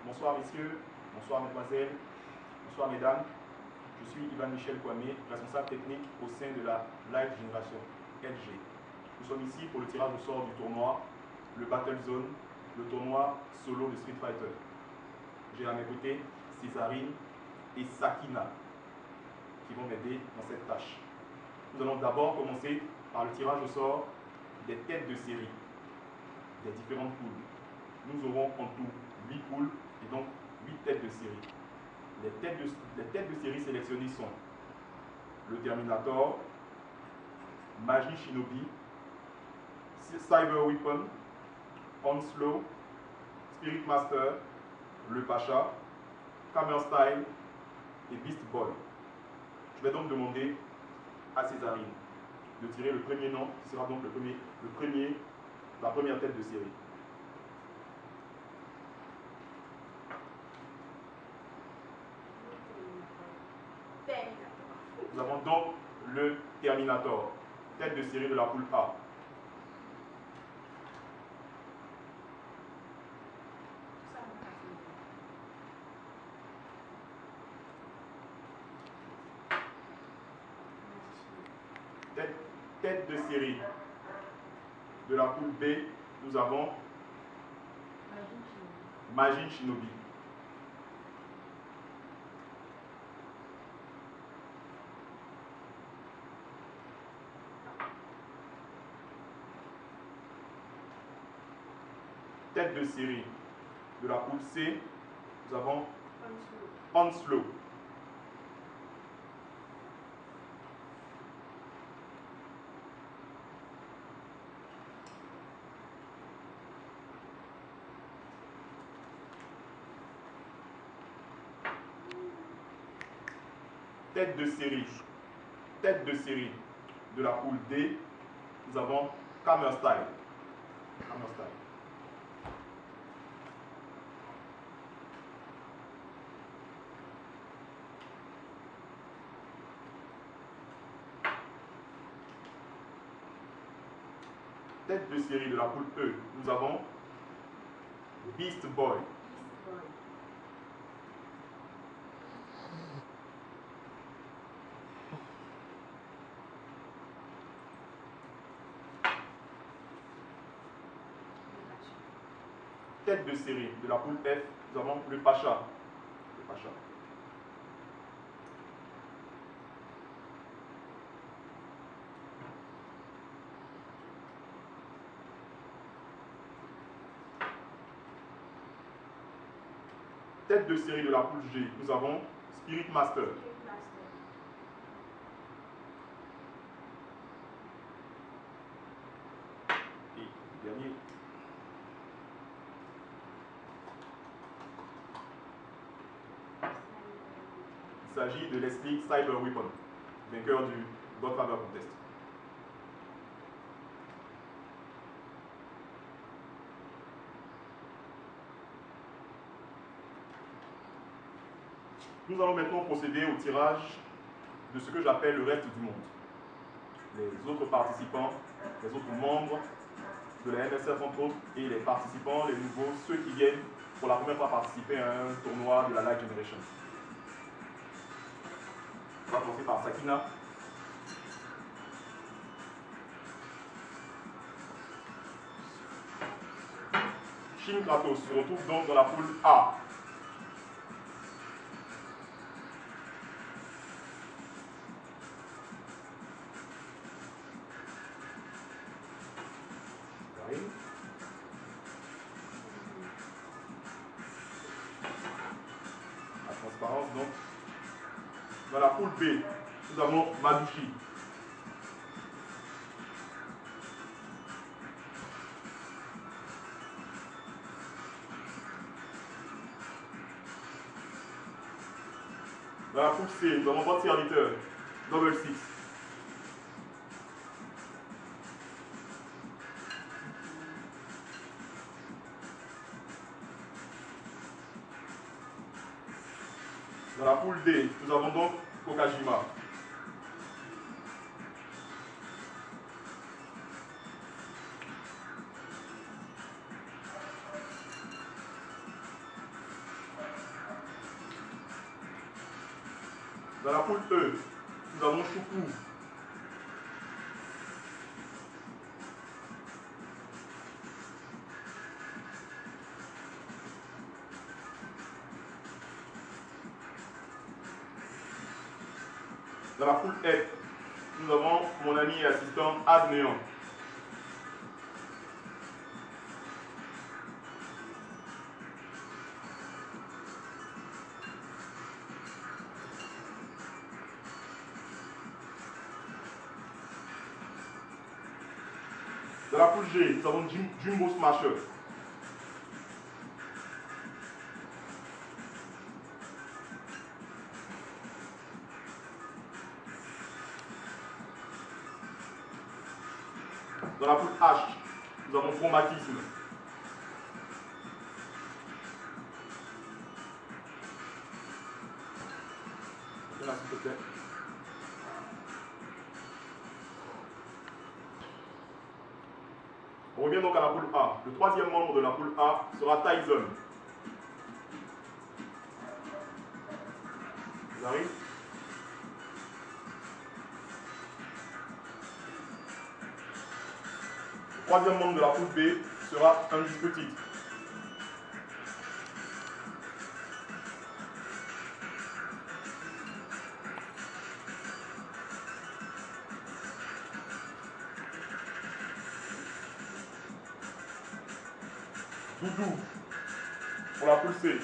Bonsoir messieurs, bonsoir mesdemoiselles, bonsoir mesdames. Je suis Ivan Michel Kwame, responsable technique au sein de la Live Génération LG. Nous sommes ici pour le tirage au sort du tournoi, le Battle Zone, le tournoi solo de Street Fighter. J'ai à mes côtés Césarine et Sakina qui vont m'aider dans cette tâche. Nous allons d'abord commencer par le tirage au sort des têtes de série des différentes poules. Nous aurons en tout 8 poules et donc 8 têtes de série. Les têtes de série sélectionnées sont le Terminator, Magi Shinobi, Cyber Weapon, Onslow, Spirit Master, le Pacha, Camel Style et Beast Boy. Je vais donc demander à Césarine de tirer le premier nom, qui sera donc la première tête de série. Nous avons donc le Terminator, tête de série de la poule A. Tête de série de la poule B, nous avons Majin Shinobi. Tête de série de la poule C, nous avons Onslow. Tête de série de la poule D, nous avons Camel Style. Tête de série de la poule E, nous avons Beast Boy. Tête de série de la poule F, nous avons le Pacha. Tête de série de la poule G, nous avons Spirit Master. Et dernier. Il s'agit de Leslie Cyber Weapon, vainqueur du Godfather Contest. Nous allons maintenant procéder au tirage de ce que j'appelle le reste du monde. Les autres participants, les autres membres de la MSF entre autres, et les participants, les nouveaux, ceux qui viennent pour la première fois participer à un tournoi de la Live Generation. On va commencer par Sakina. Shin Kratos se retrouve donc dans la poule A. La transparence donc. Dans la poule B, nous avons Madushi. Dans la poule C, nous avons votre serviteur, Double Six. Dans la poule D, nous avons donc Kokajima. Dans la poule E, nous avons Choukou. Dans la poule F, nous avons mon ami et assistant Adnéan. Dans la poule G, nous avons Jumbo Smasher. Dans la poule H, nous avons Chromatisme. Là, s'il te plaît. On revient donc à la poule A. Le troisième membre de la poule A sera Tyson. Ça arrive? Le troisième membre de la poule B sera un disque titre. Doudou pour la poule C.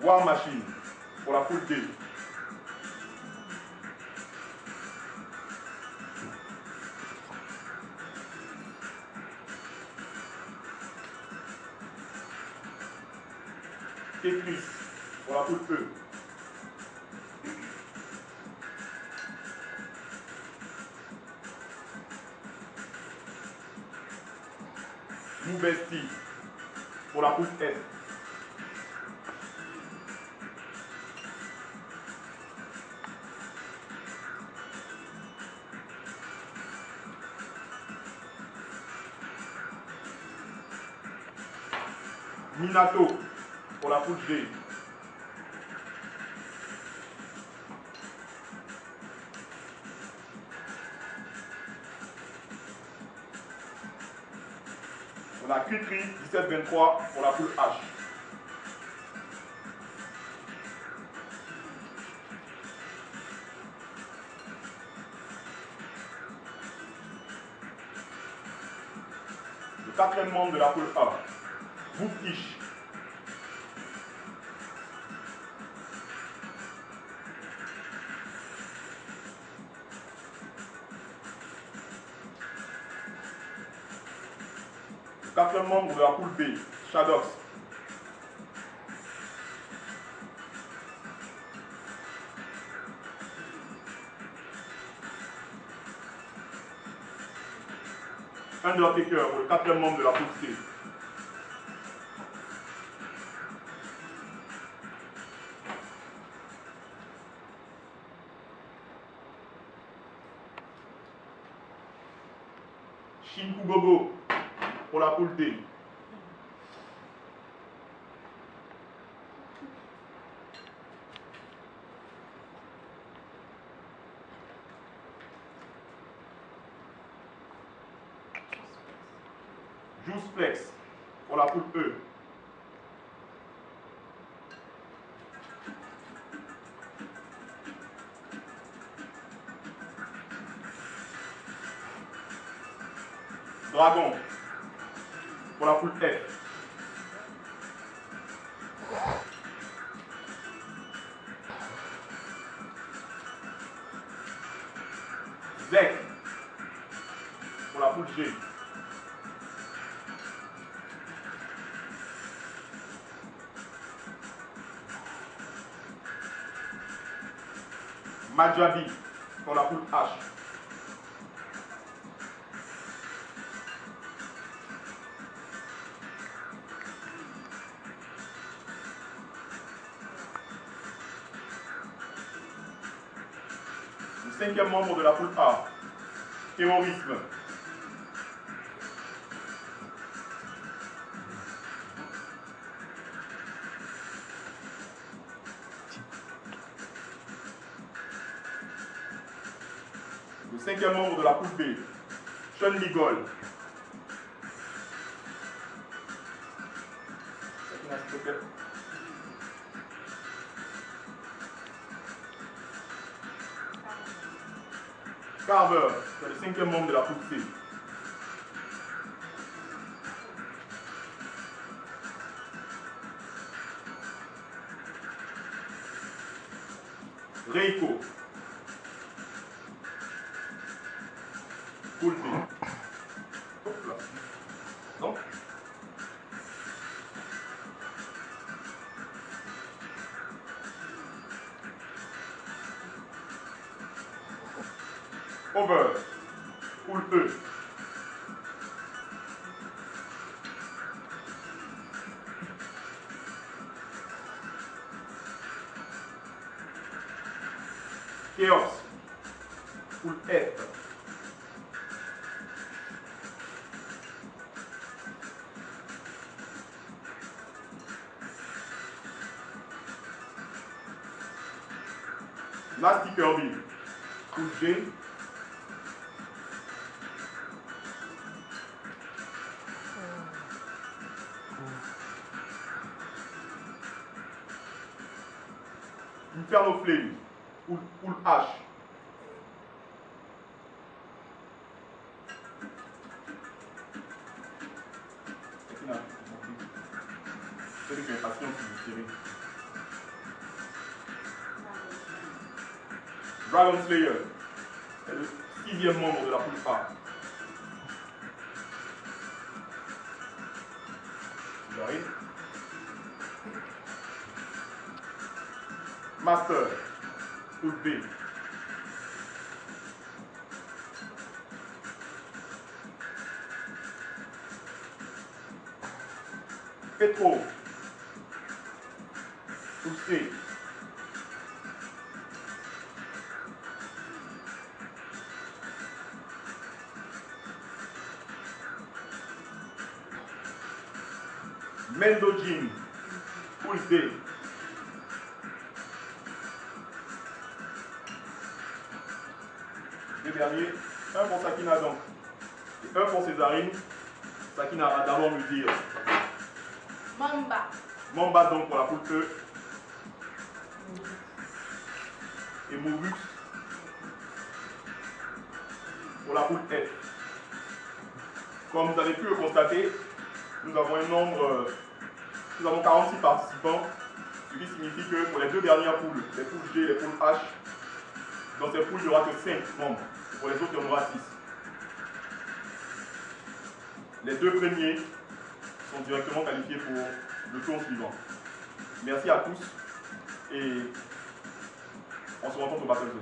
War Machine pour la poule D. Tetris pour la poule E. Moubesti pour la poule F. Minato pour la poule G. On a Cricri 1723 pour la poule H. Le quatrième membre de la poule A, Bouftiche. Le quatrième membre de la poule B, Shadox. Undertaker pour le quatrième membre de la poule C. Shinku Gogo pour la poule D. Juice Flex pour la poule E. Dragon pour la poule F. Zek pour la poule G. Majabi pour la poule H. Le cinquième membre de la poule A, Terrorisme. Le cinquième membre de la poule B, Sean Ligol. Carver, c'est le cinquième membre de la poule C. Reiko. Poule B. Hop là. Non. Over. Poule E. Chaos. Poule F. Nasty Kirby. Poule G. Inferno Flame. Poule H. Celui qui est patient, qui vous Dragon Slayer est le sixième membre de la poule A. J'arrive. Master, poule B. Petro, poule C. Mendojin, poule D. Les derniers, un pour Sakina donc, et un pour Césarine. Sakina va d'abord me dire. Mamba. Mamba donc pour la poule E. Et Mobux pour la poule F. Comme vous avez pu le constater, nous avons un nombre, nous avons 46 participants, ce qui signifie que pour les deux dernières poules, les poules G et les poules H, dans ces poules, il n'y aura que 5 membres. Pour les autres, il y en aura 6. Les deux premiers sont directement qualifiés pour le tour suivant. Merci à tous et on se rencontre au Battle Zone.